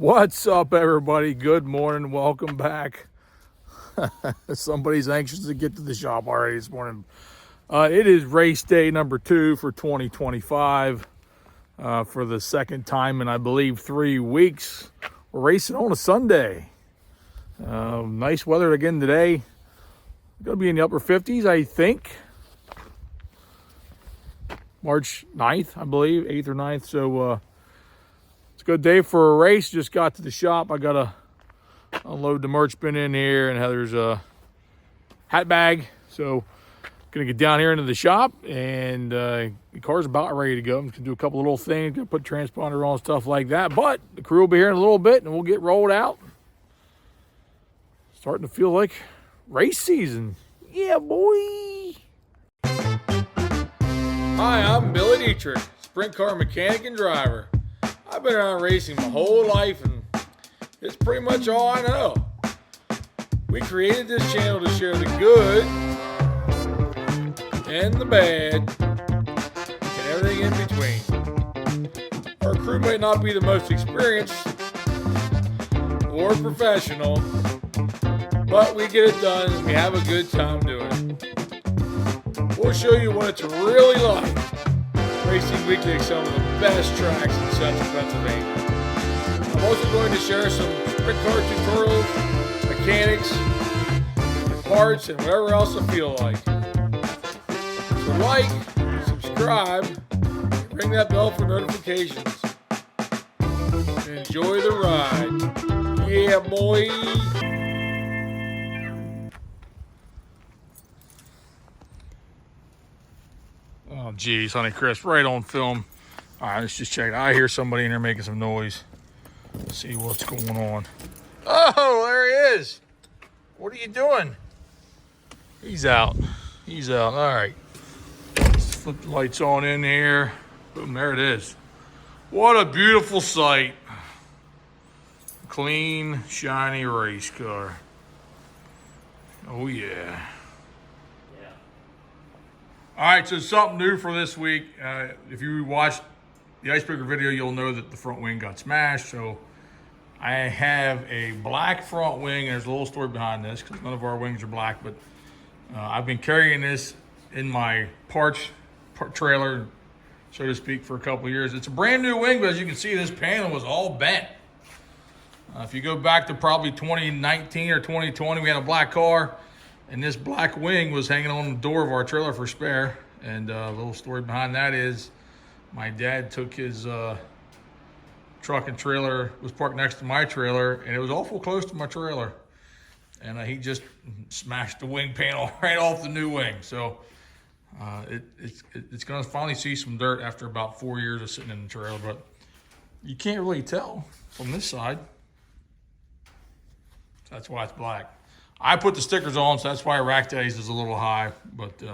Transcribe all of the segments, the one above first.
What's up, everybody? Good morning. Welcome back. Somebody's anxious to get to the shop already this morning. It is race day number 2 for 2025 for the second time in, I believe, 3 weeks. We're racing on a Sunday. Nice weather again today. Going to be in the upper 50s, I think. March 9th, I believe, 8th or 9th. So it's a good day for a race. Just got to the shop. I got to unload the merch bin in here, and Heather's hat bag. So going to get down here into the shop, and the car's about ready to go. I'm going to do a couple of little things, going to put transponder on, stuff like that. But the crew will be here in a little bit, and we'll get rolled out. Starting to feel like race season. Yeah, boy. Hi, I'm Billy Dietrich, sprint car mechanic and driver. I've been around racing my whole life, and it's pretty much all I know. We created this channel to share the good and the bad and everything in between. Our crew may not be the most experienced or professional, but we get it done and we have a good time doing it. We'll show you what it's really like racing weekly at some of the best tracks in central Pennsylvania. I'm also going to share some sprint car tutorials, mechanics, parts, and whatever else I feel like. So like, subscribe, and ring that bell for notifications. And enjoy the ride. Yeah, boy. Oh, geez, honey Chris, right on film. All right, let's just check it. I hear somebody in there making some noise. Let's see what's going on. Oh, there he is. What are you doing? He's out. He's out. All right. Let's flip the lights on in here. Boom, there it is. What a beautiful sight. Clean, shiny race car. Oh, yeah. All right, so something new for this week. If you watched the icebreaker video, you'll know that the front wing got smashed. So I have a black front wing, and there's a little story behind this because none of our wings are black, but I've been carrying this in my parts trailer, so to speak, for a couple of years. It's a brand new wing, but as you can see, this panel was all bent. If you go back to probably 2019 or 2020, we had a black car, and this black wing was hanging on the door of our trailer for spare. And a little story behind that is my dad took his truck and trailer, was parked next to my trailer, and it was awful close to my trailer. And he just smashed the wing panel right off the new wing. So it's going to finally see some dirt after about 4 years of sitting in the trailer. But you can't really tell from this side. That's why it's black. I put the stickers on, so that's why Rack Daddy's is a little high. But if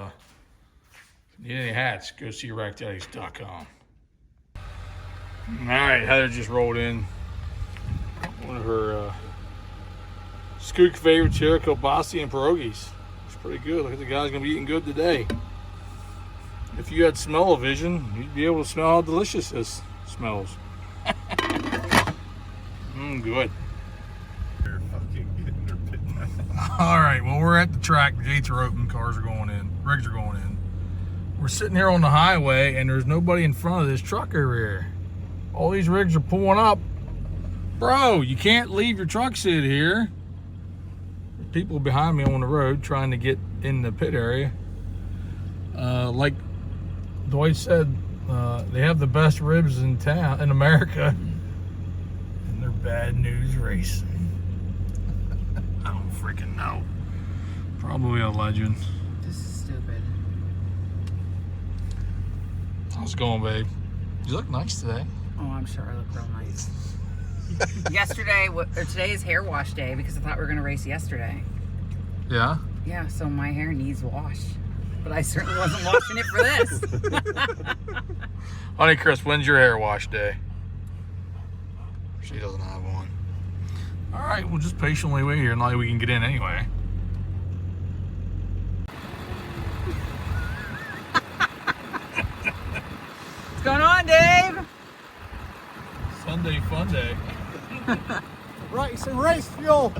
you need any hats, go see rackdaddies.com. All right, Heather just rolled in one of her Skook favorites here, kielbasa and pierogies. It's pretty good. Look at the guy's gonna be eating good today. If you had smell-o-vision, you'd be able to smell how delicious this smells. Good. All right, well, we're at the track. The gates are open, cars are going in, rigs are going in. We're sitting here on the highway, and there's nobody in front of this truck over here. All these rigs are pulling up. Bro, you can't leave your truck sit here. There's people behind me on the road trying to get in the pit area. Like Dwight said, they have the best ribs in town, in America, and they're bad news racing. I don't freaking know. Probably a legend. This is stupid. How's it going, babe? You look nice today. Oh, I'm sure I look real nice. Today is hair wash day because I thought we were going to race yesterday. Yeah? Yeah, so my hair needs washed. But I certainly wasn't washing it for this. Honey Chris, when's your hair wash day? She doesn't have one. All right, we'll just patiently wait here until we can get in anyway. What's going on, Dave? Sunday fun day. Right, some race fuel.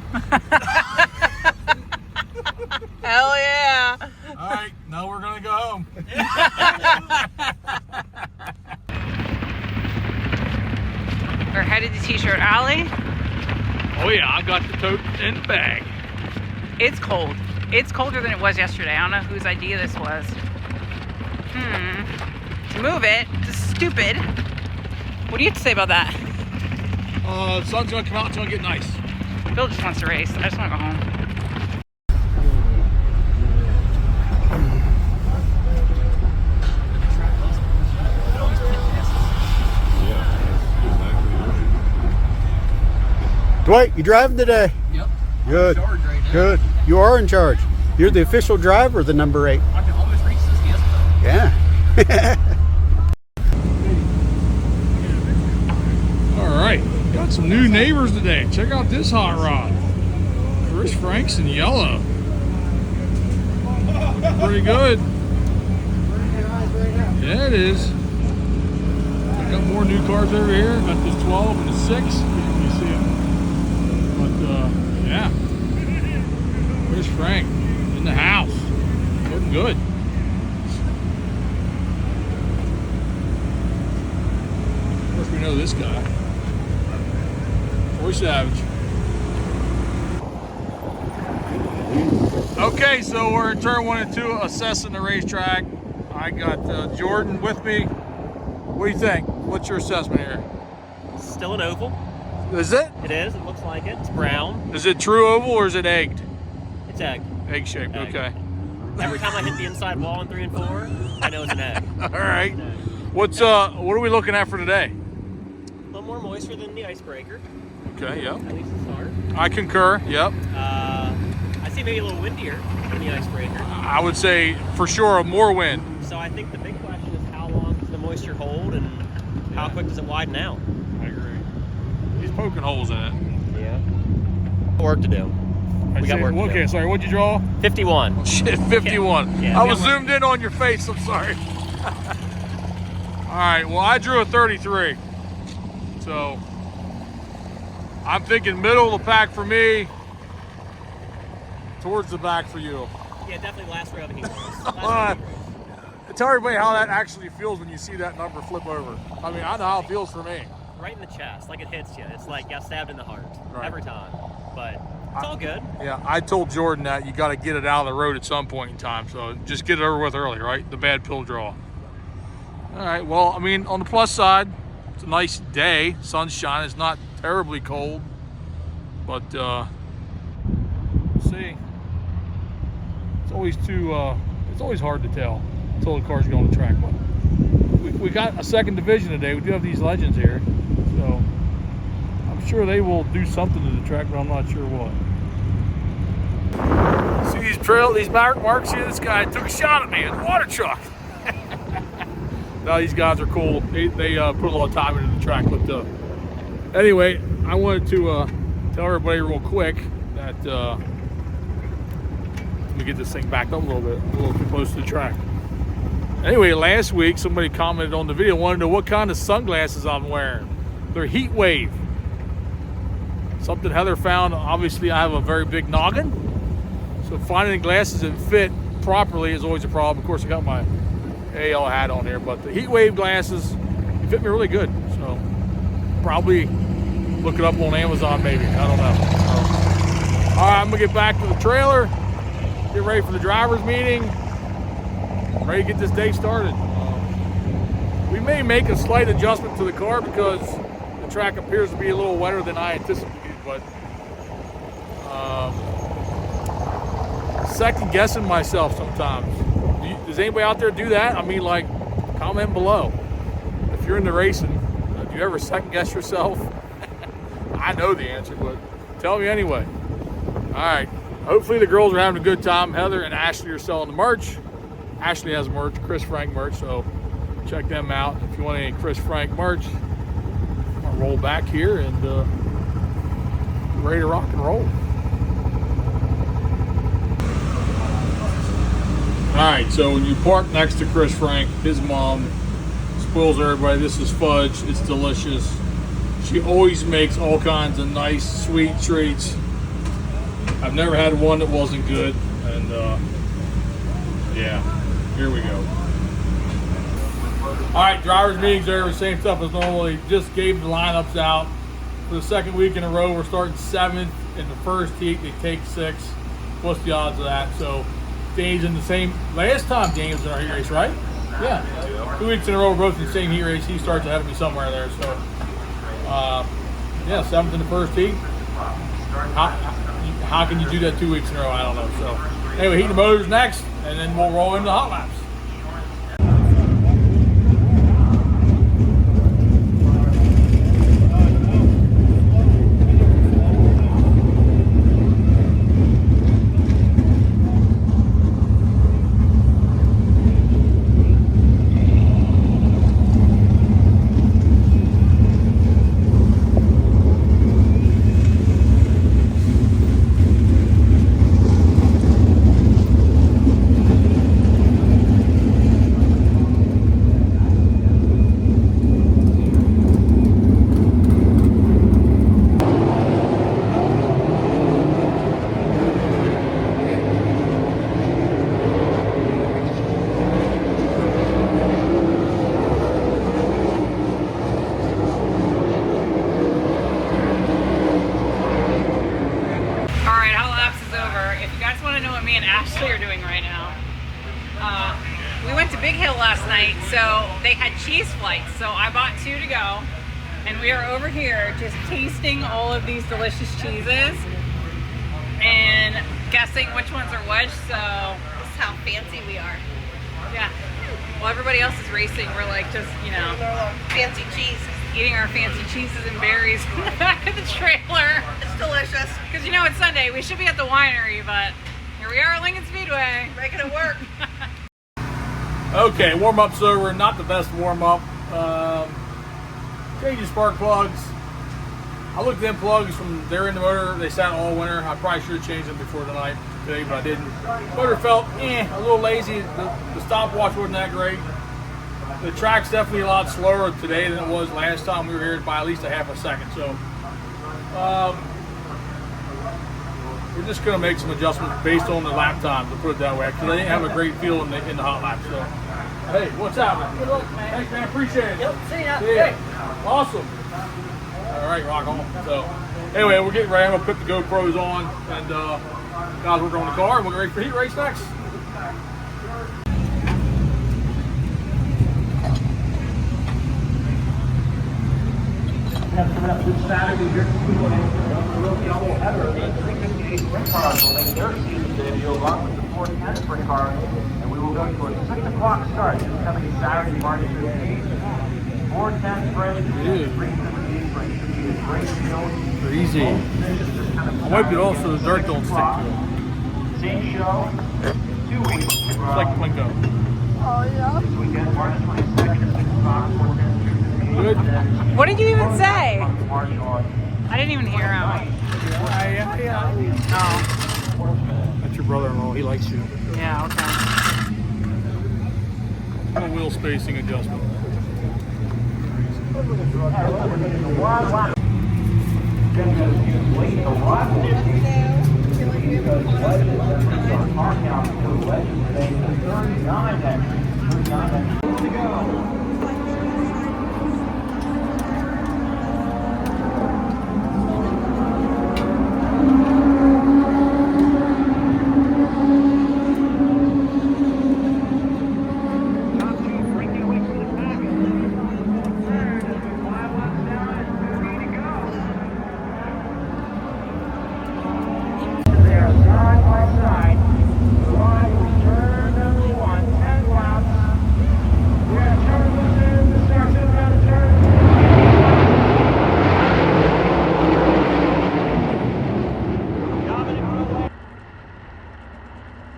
Hell yeah. All right, now we're gonna go home. We're headed to T-shirt alley. Oh yeah, I got the tote in the bag. It's cold. It's colder than it was yesterday. I don't know whose idea this was. To move it. This is stupid. What do you have to say about that? The sun's gonna come out, it's gonna get nice. Bill just wants to race. I just want to go home. Dwight, you driving today? Yep. Good. I'm in charge right now. Good. You are in charge. You're the official driver, the number 8. I can almost reach this guest. Yeah. All right, got some new neighbors today. Check out this hot rod. Chris Frank's in yellow. Pretty good. Yeah, it is. I got more new cars over here. Got this 12 and the 6. You see it. But yeah, Chris Frank in the house. Looking good. Of course, we know this guy. Troy Savage. Okay, so we're in turn 1 and 2 assessing the racetrack. I got Jordan with me. What do you think? What's your assessment here? Still an oval. Is it? It is. It looks like it. It's brown. Is it true oval or is it egged? It's egg. Egg shaped, Egg. okay. Every time I hit the inside wall in 3 and 4, I know it's an egg. All right. What are we looking at for today? A little more moisture than the icebreaker, Okay, yep. at least to start. I concur, yep. I see maybe a little windier than the icebreaker. I would say for sure more wind. So I think the big question is how long does the moisture hold and how quick does it widen out? I agree. He's poking holes in it. Yeah. Work to do. We got work to do. Okay, sorry, what'd you draw? 51. Shit, 51. Yeah, I we was got work. zoomed in on your face, I'm sorry. All right, well, I drew a 33. So, I'm thinking middle of the pack for me, towards the back for you. Yeah, definitely last row of the heat race. Tell everybody how that actually feels when you see that number flip over. I mean, I know how it feels for me. Right in the chest, like it hits you. It's like got stabbed in the heart Right. every time. But it's all good. Yeah, I told Jordan that you got to get it out of the road at some point in time. So just get it over with early, right? The bad pill draw. All right, well, I mean, on the plus side, it's a nice day. Sun's shining. It's not terribly cold. But we'll see. It's always hard to tell until the cars go on the track. But we got a second division today. We do have these legends here. So I'm sure they will do something to the track, but I'm not sure what. See these marks here? This guy took a shot at me in the water truck. No, these guys are cool. They put a lot of time into the track. But anyway, I wanted to tell everybody real quick that let me get this thing backed up a little bit. I'm a little too close to the track. Anyway, last week somebody commented on the video, wanted to know what kind of sunglasses I'm wearing. They're Heat Wave. Something Heather found. Obviously, I have a very big noggin, so finding glasses that fit properly is always a problem. Of course, I got my AL hat on here, but the Heat Wave glasses fit me really good. So probably look it up on Amazon, maybe. I don't know. All right, I'm gonna get back to the trailer, get ready for the drivers' meeting. I'm ready to get this day started. We may make a slight adjustment to the car because the track appears to be a little wetter than I anticipated, but second guessing myself sometimes. Does anybody out there do that? I mean, like, comment below. If you're into racing, do you ever second guess yourself? I know the answer, but tell me anyway. All right. Hopefully the girls are having a good time. Heather and Ashley are selling the merch. Ashley has merch, Chris Frank merch, so check them out. If you want any Chris Frank merch, I'll roll back here and ready to rock and roll. All right, so when you park next to Chris Frank, his mom spoils everybody. This is fudge. It's delicious. She always makes all kinds of nice, sweet treats. I've never had one that wasn't good, and yeah, here we go. All right, drivers meetings are the same stuff as normally. Just gave the lineups out for the second week in a row. We're starting 7th in the first heat. They take 6th. What's the odds of that? So James in the same, last time James was in our heat race, right? Yeah. 2 weeks in a row, we're both in the same heat race. He starts ahead of me somewhere there. So, yeah, 7th in the first heat. How can you do that 2 weeks in a row? I don't know. So, anyway, heat the motors next, and then we'll roll into hot laps. We went to Big Hill last night, so they had cheese flights, so I bought 2 to go, and we are over here just tasting all of these delicious cheeses and guessing which ones are which. So This is how fancy we are. yeah, while everybody else is racing, we're like just, you know, Fancy cheese. eating our fancy cheeses and berries in the back of the trailer. It's delicious. Because you know it's Sunday, we should be at the winery, but here we are at Lincoln Speedway. Making it work. Okay, warm-up's over. Not the best warm-up. Changing spark plugs. I looked at them plugs from there in the motor. They sat all winter. I probably should have changed them before tonight today, but I didn't. Motor felt a little lazy. The stopwatch wasn't that great. The track's definitely a lot slower today than it was last time we were here by at least a half a second. So we're just going to make some adjustments based on the lap time, to put it that way, because I didn't have a great feel in the hot lap. So, hey, what's happening? Good luck, man. Thanks, man. Appreciate it. Yep, see ya. See ya. Awesome. All right, rock on. So, anyway, we're getting ready. I'm going to put the GoPros on, and guys, we're going to the car, and we're ready for heat race next. Coming up this Saturday here at Speedway, the rookie doubleheader. The 358 sprint cars will make their season debut along with the 410 sprint cars, and we will go to a 6 o'clock start this coming Saturday, March 15th. 410 sprint, 358 sprint. Easy. I wiped it off so the dirt don't stick to it. Same show, 2 weeks. It's like Plinko. This weekend, March 22nd, 6 o'clock, 410 sprint. Good. What did you even say? March on. I didn't even hear him. Oh, That's your brother-in-law. He likes you. yeah, okay. A wheel spacing adjustment.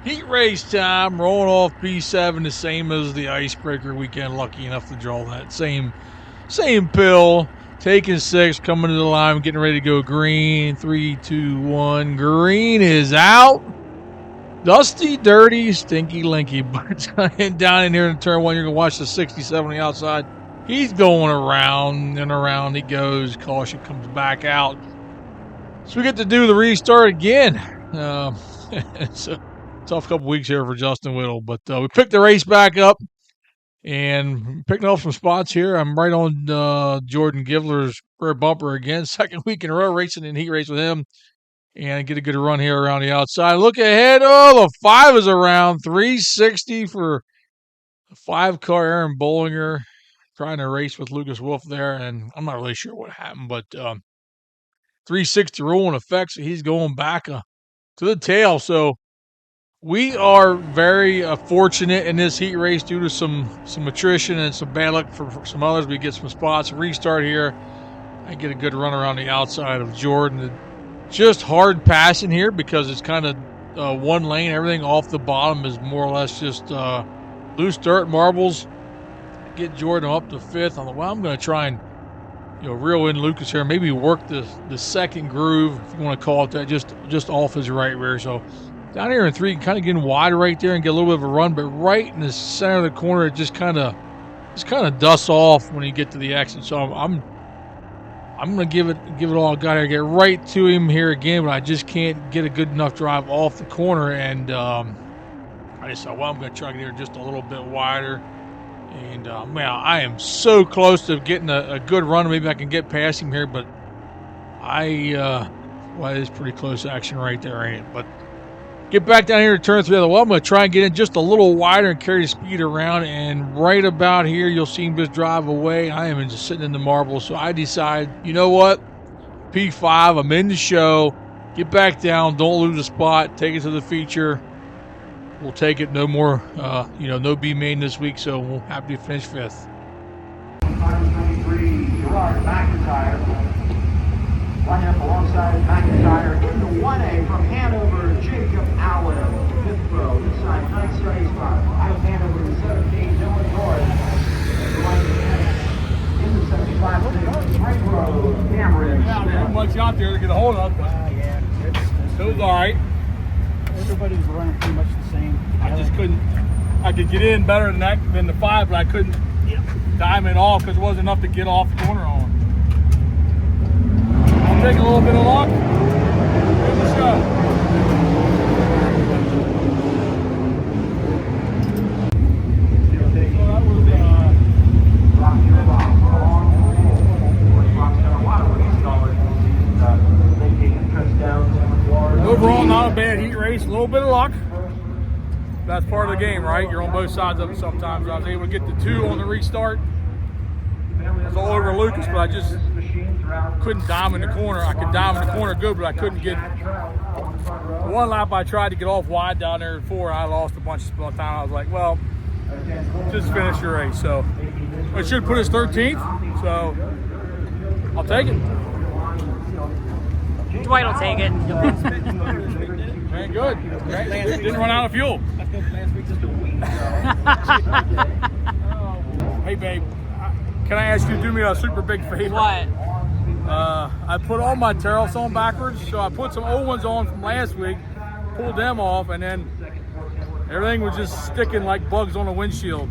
Heat race time, rolling off P7, the same as the icebreaker weekend. Lucky enough to draw that same pill. Taking 6, coming to the line, getting ready to go green. 3, 2, 1. Green is out. Dusty, dirty, stinky, linky. But down in here in turn 1, you're gonna watch the 67 on the outside. He's going around and around he goes. Caution comes back out. So we get to do the restart again. It's a tough couple weeks here for Justin Whittle. But we picked the race back up and picking up some spots here. I'm right on Jordan Givler's rear bumper again. Second week in a row racing in heat race with him. And get a good run here around the outside. Look ahead. Oh, the 5 is around. 360 for the 5-car Aaron Bollinger. Trying to race with Lucas Wolf there, and I'm not really sure what happened, but 360 rule in effect, so he's going back to the tail. So we are very fortunate in this heat race due to some attrition and some bad luck for some others. We get some spots. Restart here. I get a good run around the outside of Jordan. Just hard passing here because it's kind of one lane. Everything off the bottom is more or less just loose dirt, marbles. Get Jordan up to 5th. I'm going to try and reel in Lucas here. Maybe work the second groove, if you want to call it that, just off his right rear. So down here in 3, kind of getting wide right there and get a little bit of a run, but right in the center of the corner, it just kind of dusts off when you get to the exit. So I'm going to give it all I got here. Get right to him here again, but I just can't get a good enough drive off the corner. And I just thought, I'm going to try to get here just a little bit wider. And, man, I am so close to getting a good run. Maybe I can get past him here, but it's pretty close action right there, ain't it? But get back down here to turn 3 of the well. I'm going to try and get in just a little wider and carry the speed around. And right about here, you'll see him just drive away. I am just sitting in the marbles. So I decide, you know what? P5, I'm in the show. Get back down. Don't lose a spot. Take it to the feature. We'll take it. No more, no B main this week, so we'll happy to finish 5th. 523, Gerard McIntyre. Line up alongside McIntyre into 1A from Hanover, Jacob Allen. 5th row, inside 9th race spot. Out of Hanover, 17, Dylan Norris. In the 75 right row, Cameron Not Smith. much out there to get a hold of, but it was all right. Everybody was running pretty much the same. I just couldn't. I could get in better than the 5, but I couldn't diamond off because it wasn't enough to get off the corner on. I'll take a little bit of luck. Give it a shot. Overall, not a bad heat race. A little bit of luck. That's part of the game, right? You're on both sides of it sometimes. I was able to get the 2 on the restart. It was all over Lucas, but I just couldn't diamond the corner. I could diamond the corner good, but I couldn't get. One lap I tried to get off wide down there at 4. I lost a bunch of time. I was like, well, just finish your race. So it should put us 13th. So I'll take it. Dwight will take it. Man, good. Didn't run out of fuel. Hey, babe, can I ask you to do me a super big favor? What? I put all my tear-offs on backwards, so I put some old ones on from last week, pulled them off, and then everything was just sticking like bugs on a windshield.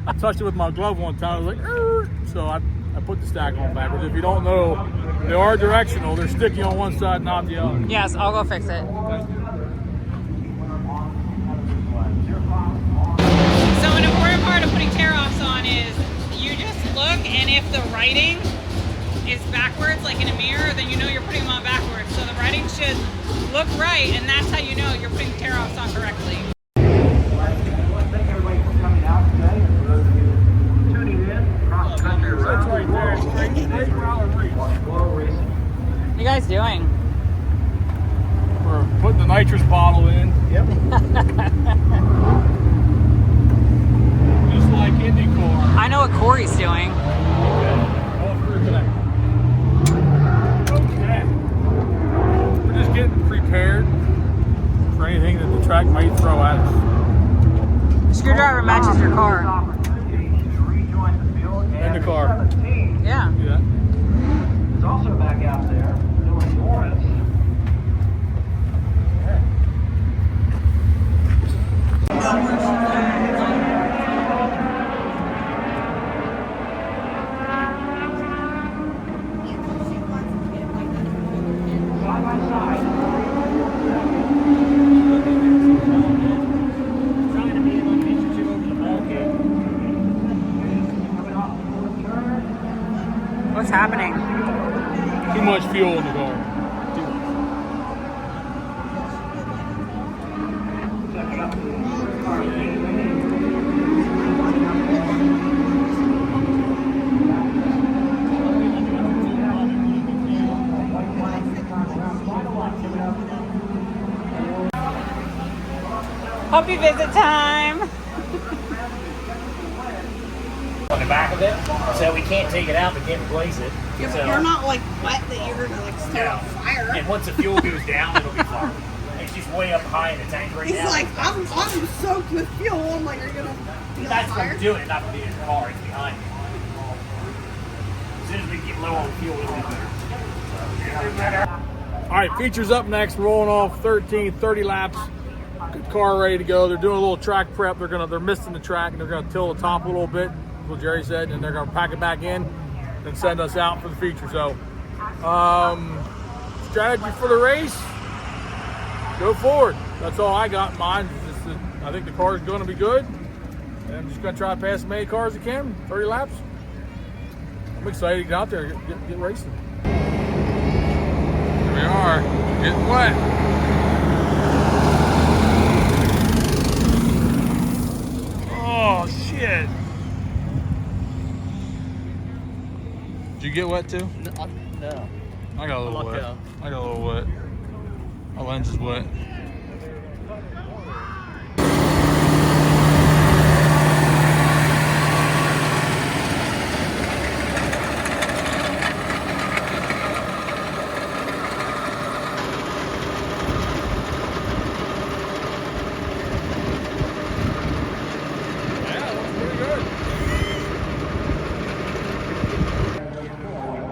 I touched it with my glove one time. I was like, "Arr!" So I put the stack on backwards. If you don't know, they are directional. They're sticky on one side, not the other. Yes, I'll go fix it. So an important part of putting tear-offs on is you just look, and if the writing is backwards, like in a mirror, then you know you're putting them on backwards. So the writing should look right, and that's how you know you're putting tear-offs on correctly. Thank everybody for coming out today, and for those of you tuning in, cross-country round. right there. Straight route race. Racing. What are you guys doing? We're putting the nitrous bottle in. Yep. Just like IndyCar. I know what Corey's doing. All through connect. Okay. We're just getting prepared for anything that the track might throw at us. Screwdriver matches your car. In the car. Yeah. Yeah. There's also back out there, Dylan Norris. What's happening? Too much fuel in the car. Puppy visit time. On the back of it, so we can't take it out, we can't replace it. Yeah, So- but you're not like wet that you're gonna like start on fire. And once the fuel goes down, it'll be fine. It's just way up high in the tank right He's now. like, I'm soaked with fuel. I'm like, you're gonna be on That's fire. what's doing it, not to be in the car, it's behind me. As soon as we get low on fuel, it'll be better. All right, features up next. Rolling off 13, 30 laps. Good car ready to go. They're doing a little track prep. They're misting the track and they're gonna till the top a little bit, what Jerry said, and they're gonna pack it back in and send us out for the feature. So, strategy for the race: go forward. That's all I got in mind. Just that I think the car is going to be good, and I'm just gonna try to pass as many cars as I can. 30 laps. I'm excited to get out there and get racing. Here we are, getting wet. Oh shit! Did you get wet too? No. I got a little lucked wet. out. I got a little wet. My lens is wet.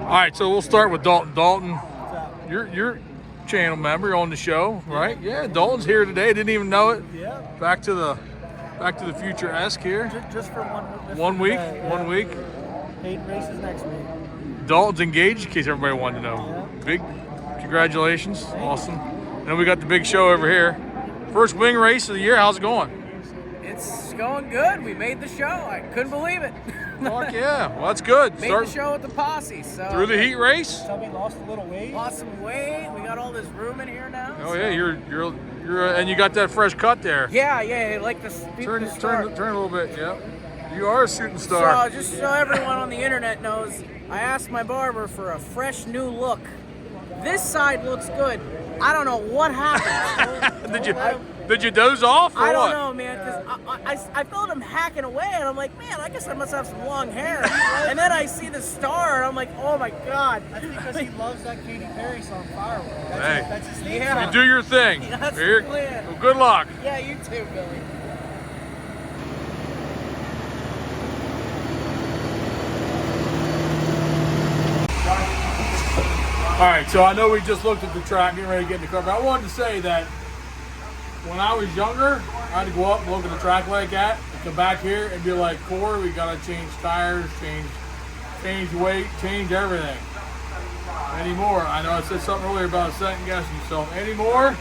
All right, so we'll start with Dalton. Dalton, you're channel member on the show, right? Yeah, Dalton's here today. Didn't even know it. Yeah. Back to the future-esque here. Just for one. One week. Yeah. 1 week. 8 races next week. Dalton's engaged, in case everybody wanted to know. Big congratulations, awesome. And then we got the big show over here. First wing race of the year. How's it going? It's going good. We made the show. I couldn't believe it. Fuck yeah. Well, that's good. Made the show with the posse. So through the heat race. Somebody lost a little weight. Lost some weight. We got all this room in here now. Oh so. yeah, you're and you got that fresh cut there. Yeah. Like the Turn the start. a little bit. Yeah. You are a shooting star. So just so everyone on the internet knows, I asked my barber for a fresh new look. This side looks good. I don't know what happened. Did you doze off or I don't what? know, man, because I felt him hacking away, and I'm like, man, I guess I must have some long hair. And then I see the star, and I'm like, oh my God. That's because he loves that Katy Perry song, Firework. Hey. That's his thing. Yeah. You do your thing. That's Here, the plan. well, good luck. Yeah, you too, Billy. All right, so I know we just looked at the track, getting ready to get in the car, but I wanted to say that when I was younger, I had to go up and look at the track like that, and come back here and be like, Corey, we gotta change tires, change weight, change everything. Anymore, I know I said something earlier about second guessing yourself. Anymore,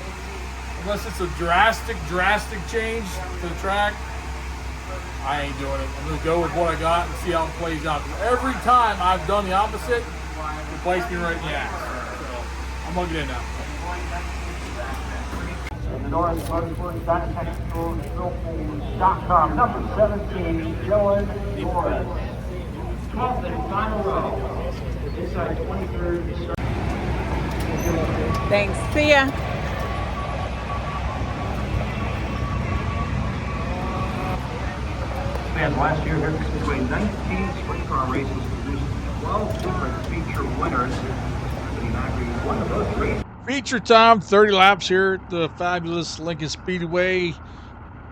unless it's a drastic change to the track, I ain't doing it. I'm gonna go with what I got and see how it plays out. 'Cause every time I've done the opposite, it plays me right in the ass. So I'm gonna get in now. In the North Motorsickles.com, number 17, Dylan Torres. 12th and final row. Inside 23rd. Thanks. See ya. And last year here at Speedway, 19 sprint car races produced 12 different feature winners. Magoo won the most races. Feature time, 30 laps here at the fabulous Lincoln Speedway.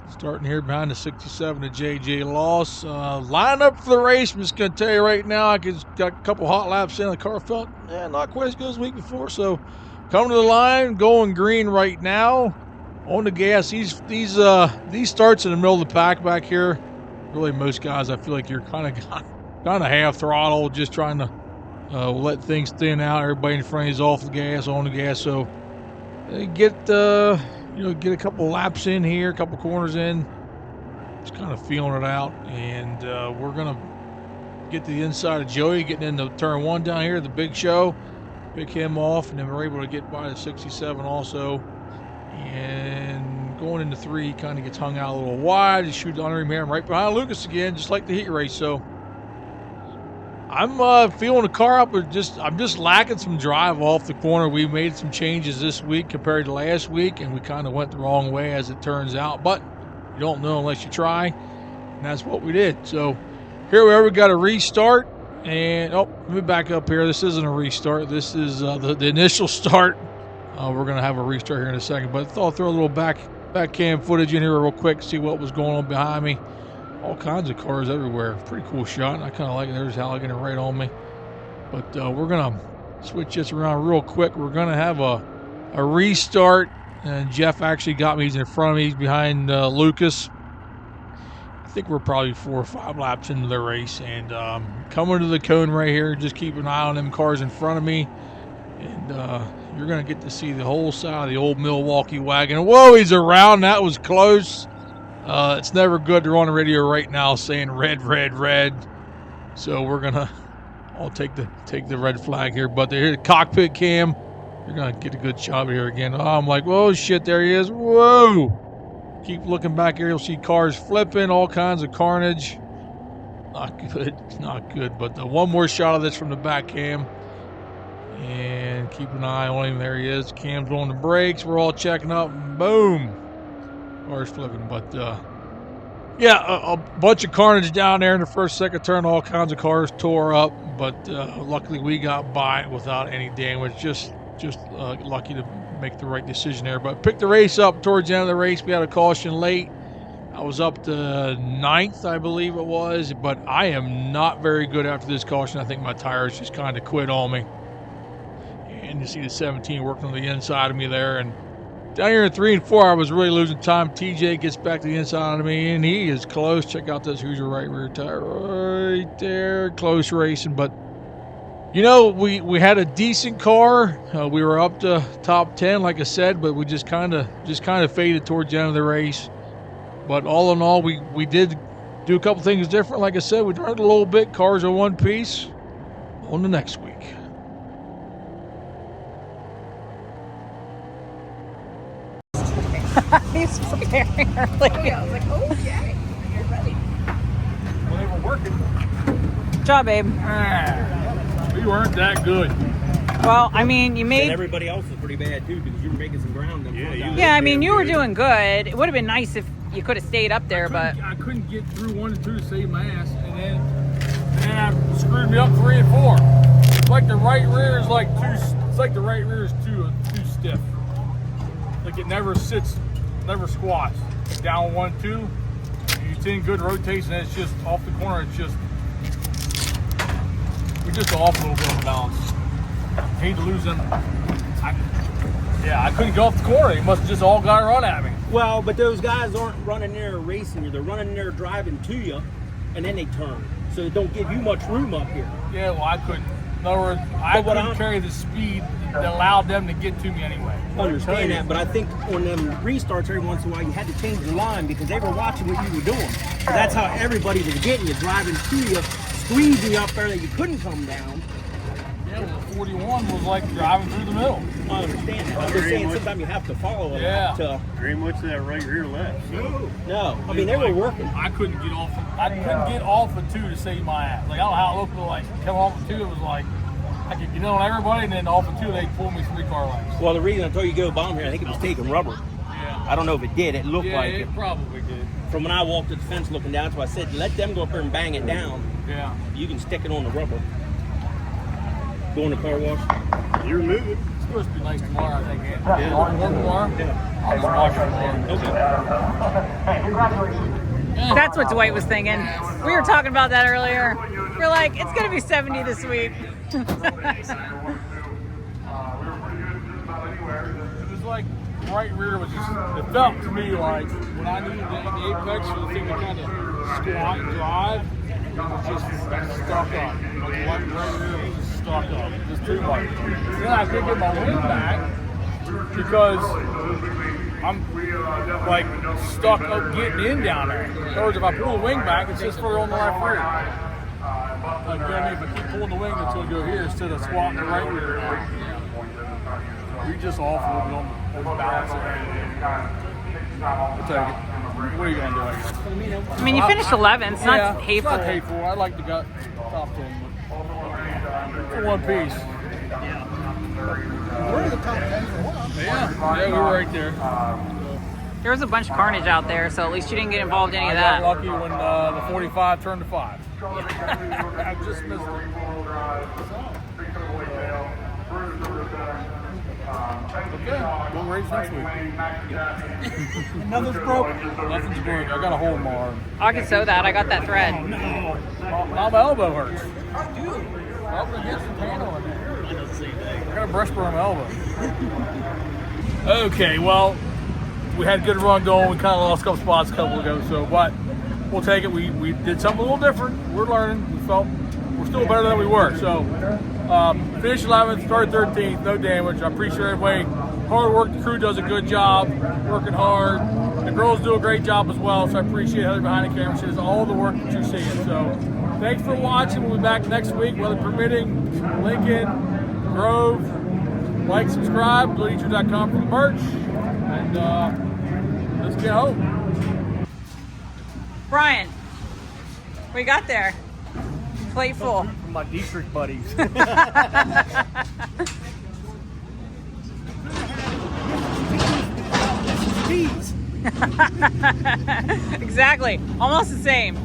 Starting here behind the 67 of JJ Loss. Line up for the race. I'm just going to tell you right now, I got a couple hot laps in. The car felt not quite as good as the week before. So coming to the line, going green right now. On the gas. These starts in the middle of the pack back here. Really, most guys, I feel like you're kind of half throttle, just trying to We'll let things thin out. Everybody in front is off the gas, on the gas. So get get a couple laps in here, a couple corners in. Just kind of feeling it out, and we're gonna get to the inside of Joey, getting into turn 1 down here, the big show. Pick him off, and then we're able to get by the 67 also. And going into 3, he kind of gets hung out a little wide. He shoots under him here. I'm right behind Lucas again, just like the heat race. So I'm feeling the car up, but I'm just lacking some drive off the corner. We made some changes this week compared to last week, and we kind of went the wrong way as it turns out. But you don't know unless you try, and that's what we did. So here we are. We got a restart, and let me back up here. This isn't a restart. This is the initial start. We're gonna have a restart here in a second, but I thought I'll throw a little back cam footage in here real quick, see what was going on behind me. All kinds of cars everywhere. Pretty cool shot. I kind of like it. There's Halligan right on me. But we're going to switch this around real quick. We're going to have a restart. And Jeff actually got me. He's in front of me. He's behind Lucas. I think we're probably 4 or 5 laps into the race. And coming to the cone right here. Just keep an eye on them cars in front of me. And you're going to get to see the whole side of the old Milwaukee wagon. Whoa, he's around. That was close. It's never good to run on the radio right now saying red, red, red. So we're gonna all take the red flag here. But here's the cockpit cam. You're gonna get a good shot here again. Oh, I'm like, whoa, shit, there he is. Whoa. Keep looking back here. You'll see cars flipping, all kinds of carnage. Not good, not good. But one more shot of this from the back cam. And keep an eye on him. There he is. Cam's on the brakes. We're all checking up. Boom. Cars flipping, but a bunch of carnage down there in the first, second turn. All kinds of cars tore up, but luckily we got by without any damage. Just lucky to make the right decision there. But picked the race up towards the end of the race. We had a caution late. I was up to 9th, I believe it was, but I am not very good after this caution. I think my tires just kind of quit on me. And you see the 17 working on the inside of me there, and down here in 3 and 4, I was really losing time. TJ gets back to the inside of me, and he is close. Check out this Hoosier right rear tire right there. Close racing, but we had a decent car. We were up to top 10, like I said, but we just kind of faded towards the end of the race. But all in all, we did do a couple things different. Like I said, we learned a little bit. Cars are one piece. On the next week. He's preparing early. I was like, okay, you're ready. Well, they were working. Good job, babe. We weren't that good. Well, I mean, you made. And everybody else was pretty bad too because you were making some ground. Yeah, I mean, you were doing good. It would have been nice if you could have stayed up there, but I couldn't get through 1 and 2 to save my ass, and then I screwed me up 3 and 4. It's like the right rear is like too. It's like the right rear is too stiff. Like it never sits, never squats. Like down 1, 2, you see good rotation, and it's just off the corner. It's just we're just off a little bit on balance. Hate to lose them. I couldn't get off the corner. He must have just all got to run at me. Well, but those guys aren't running there racing you. They're running there driving to you, and then they turn. So they don't give you much room up here. Yeah, well, I couldn't. In other words, I couldn't carry the speed that allowed them to get to me anyway. I understand that, but I think on them restarts every once in a while, you had to change the line because they were watching what you were doing. So that's how everybody was getting you, driving to you, squeezing you up there that you couldn't come down. Yeah, well, 41 was like driving through the middle. I understand that. I'm just saying sometimes you have to follow it. Yeah. Very much to that right rear left. No, I mean, they were working. I couldn't get off. I couldn't get off of 2 to save my ass. Like, I don't know how it looked like. Coming off of 2, it was like I could get on everybody, and then off of 2, they pulled me 3 car lengths. Well, the reason I told you to go bomb here, I think it was taking rubber. Yeah. I don't know if it did. It looked like it probably did. From when I walked to the fence looking down, so I said, let them go up there and bang it down. Yeah. You can stick it on the rubber. Go in the car wash. You're moving. It's supposed to be nice tomorrow, I think. Yeah. Work tomorrow. Yeah. I'll just wash it tomorrow. Hey, congratulations. that's what Dwight was thinking. We were talking about that earlier. We're like, it's going to be 70 this week. It was like right rear was just, it felt to me like when I needed the apex for the thing to kind of squat and drive, it was just stuck up. Like right rear was just stuck up. Just too much. Then I couldn't get my wing back because I'm like stuck up getting in down there. In other words, if I pull the wing back, it's just further on the left rear. Like, you know what I mean? If I keep pulling the wing, it's going to go here instead of squatting the right rear. We just awful on the balance. We'll take it. What are you going to do, I guess? I mean, you finished 11th. It's not hateful. It's not hateful. I like the top 10. For one piece. We're in the top 10 for one. Yeah, we were right there. There was a bunch of carnage out there, so at least you didn't get involved in any of I that. got lucky when the 45 turned to 5. I just missed it. Okay, we'll race next week. Nothing's broken. Nothing's broken. I got a hole in my arm. I can sew that. I got that thread. Now my elbow hurts. Dude, I'm gonna get some pain on there. I got a brush burn on my elbow. Okay, well, we had a good run going. We kind of lost a couple spots a couple ago, so but we'll take it. We did something a little different. We're learning. We felt we're still better than we were. So finished 11th, started 13th, no damage. I appreciate everybody. Hard work. The crew does a good job, working hard. The girls do a great job as well. So I appreciate Heather behind the camera. She does all the work that you're seeing. So thanks for watching. We'll be back next week, weather permitting. Lincoln, Grove. Like, subscribe. Go to Dietrich.com for the merch. And let's get home. Brian, we got there. Plate full. My Dietrich buddies. Exactly. Almost the same.